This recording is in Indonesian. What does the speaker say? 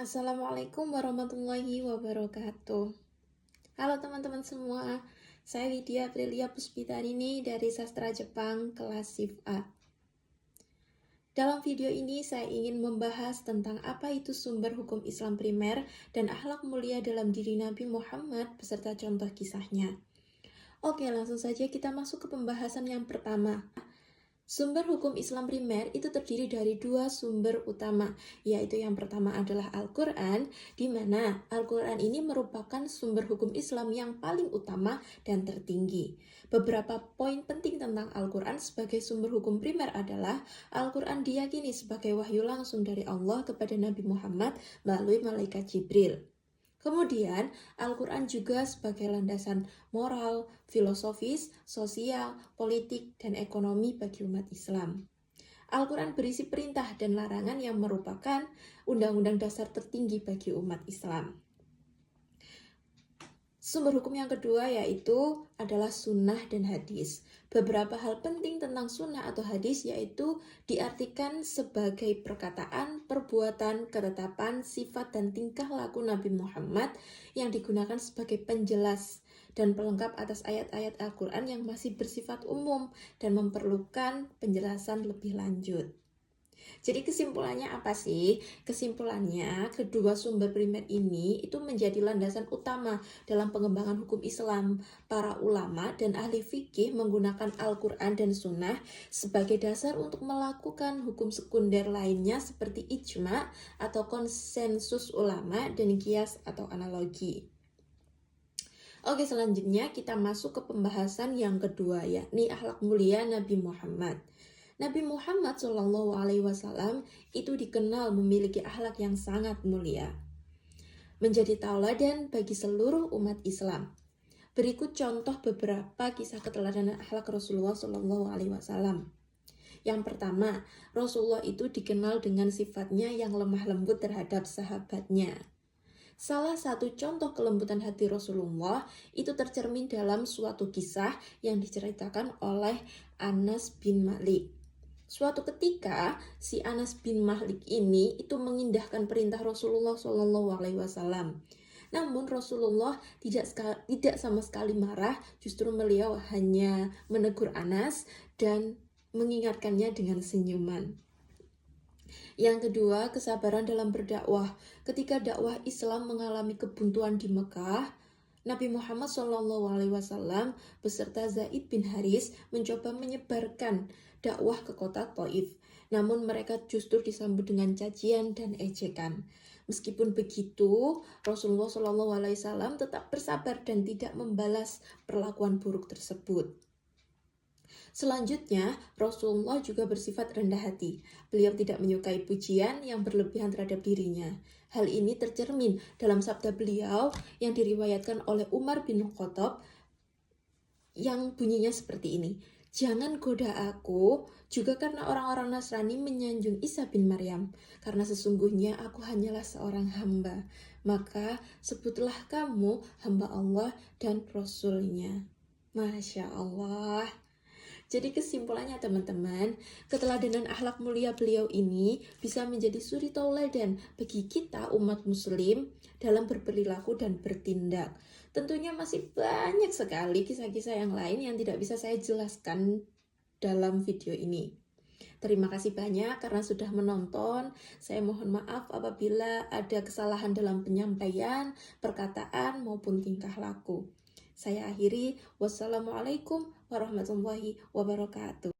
Assalamualaikum warahmatullahi wabarakatuh. Halo teman-teman semua, saya Widya Aprilia Puspitarini dari Sastra Jepang kelas Shift A. Dalam video ini saya ingin membahas tentang apa itu sumber hukum Islam primer dan akhlak mulia dalam diri Nabi Muhammad beserta contoh kisahnya. Oke, langsung saja kita masuk ke pembahasan yang pertama. Sumber hukum Islam primer itu terdiri dari dua sumber utama, yaitu yang pertama adalah Al-Quran, di mana Al-Quran ini merupakan sumber hukum Islam yang paling utama dan tertinggi. Beberapa poin penting tentang Al-Quran sebagai sumber hukum primer adalah Al-Quran diyakini sebagai wahyu langsung dari Allah kepada Nabi Muhammad melalui malaikat Jibril. Kemudian, Al-Quran juga sebagai landasan moral, filosofis, sosial, politik, dan ekonomi bagi umat Islam. Al-Quran berisi perintah dan larangan yang merupakan undang-undang dasar tertinggi bagi umat Islam. Sumber hukum yang kedua yaitu adalah sunnah dan hadis. Beberapa hal penting tentang sunnah atau hadis yaitu diartikan sebagai perkataan, perbuatan, ketetapan, sifat, dan tingkah laku Nabi Muhammad yang digunakan sebagai penjelas dan pelengkap atas ayat-ayat Al-Quran yang masih bersifat umum dan memerlukan penjelasan lebih lanjut. Jadi kesimpulannya apa sih? Kesimpulannya, kedua sumber primer ini itu menjadi landasan utama dalam pengembangan hukum Islam. Para ulama dan ahli fikih menggunakan Al-Quran dan Sunnah sebagai dasar untuk melakukan hukum sekunder lainnya seperti ijma atau konsensus ulama dan kias atau analogi. Oke, selanjutnya kita masuk ke pembahasan yang kedua, yakni akhlak mulia Nabi Muhammad. Nabi Muhammad SAW itu dikenal memiliki akhlak yang sangat mulia, menjadi tauladan bagi seluruh umat Islam. Berikut contoh beberapa kisah keteladanan akhlak Rasulullah SAW. Yang pertama, Rasulullah itu dikenal dengan sifatnya yang lemah lembut terhadap sahabatnya. Salah satu contoh kelembutan hati Rasulullah itu tercermin dalam suatu kisah yang diceritakan oleh Anas bin Malik. Suatu ketika, si Anas bin Malik ini itu mengindahkan perintah Rasulullah SAW. Namun Rasulullah tidak sama sekali marah, justru beliau hanya menegur Anas dan mengingatkannya dengan senyuman. Yang kedua, kesabaran dalam berdakwah. Ketika dakwah Islam mengalami kebuntuan di Mekah, Nabi Muhammad SAW beserta Zaid bin Haris mencoba menyebarkan dakwah ke kota Taif. Namun mereka justru disambut dengan cacian dan ejekan. Meskipun begitu, Rasulullah SAW tetap bersabar dan tidak membalas perlakuan buruk tersebut. Selanjutnya, Rasulullah juga bersifat rendah hati. Beliau tidak menyukai pujian yang berlebihan terhadap dirinya. Hal ini tercermin dalam sabda beliau yang diriwayatkan oleh Umar bin Khattab yang bunyinya seperti ini. Jangan goda aku, juga karena orang-orang Nasrani menyanjung Isa bin Maryam, karena sesungguhnya aku hanyalah seorang hamba. Maka sebutlah kamu hamba Allah dan Rasul-Nya. Masya Allah. Jadi kesimpulannya teman-teman, keteladanan akhlak mulia beliau ini bisa menjadi suri tauladan bagi kita umat muslim dalam berperilaku dan bertindak. Tentunya masih banyak sekali kisah-kisah yang lain yang tidak bisa saya jelaskan dalam video ini. Terima kasih banyak karena sudah menonton. Saya mohon maaf apabila ada kesalahan dalam penyampaian, perkataan maupun tingkah laku. Saya akhiri, wassalamualaikum warahmatullahi wabarakatuh.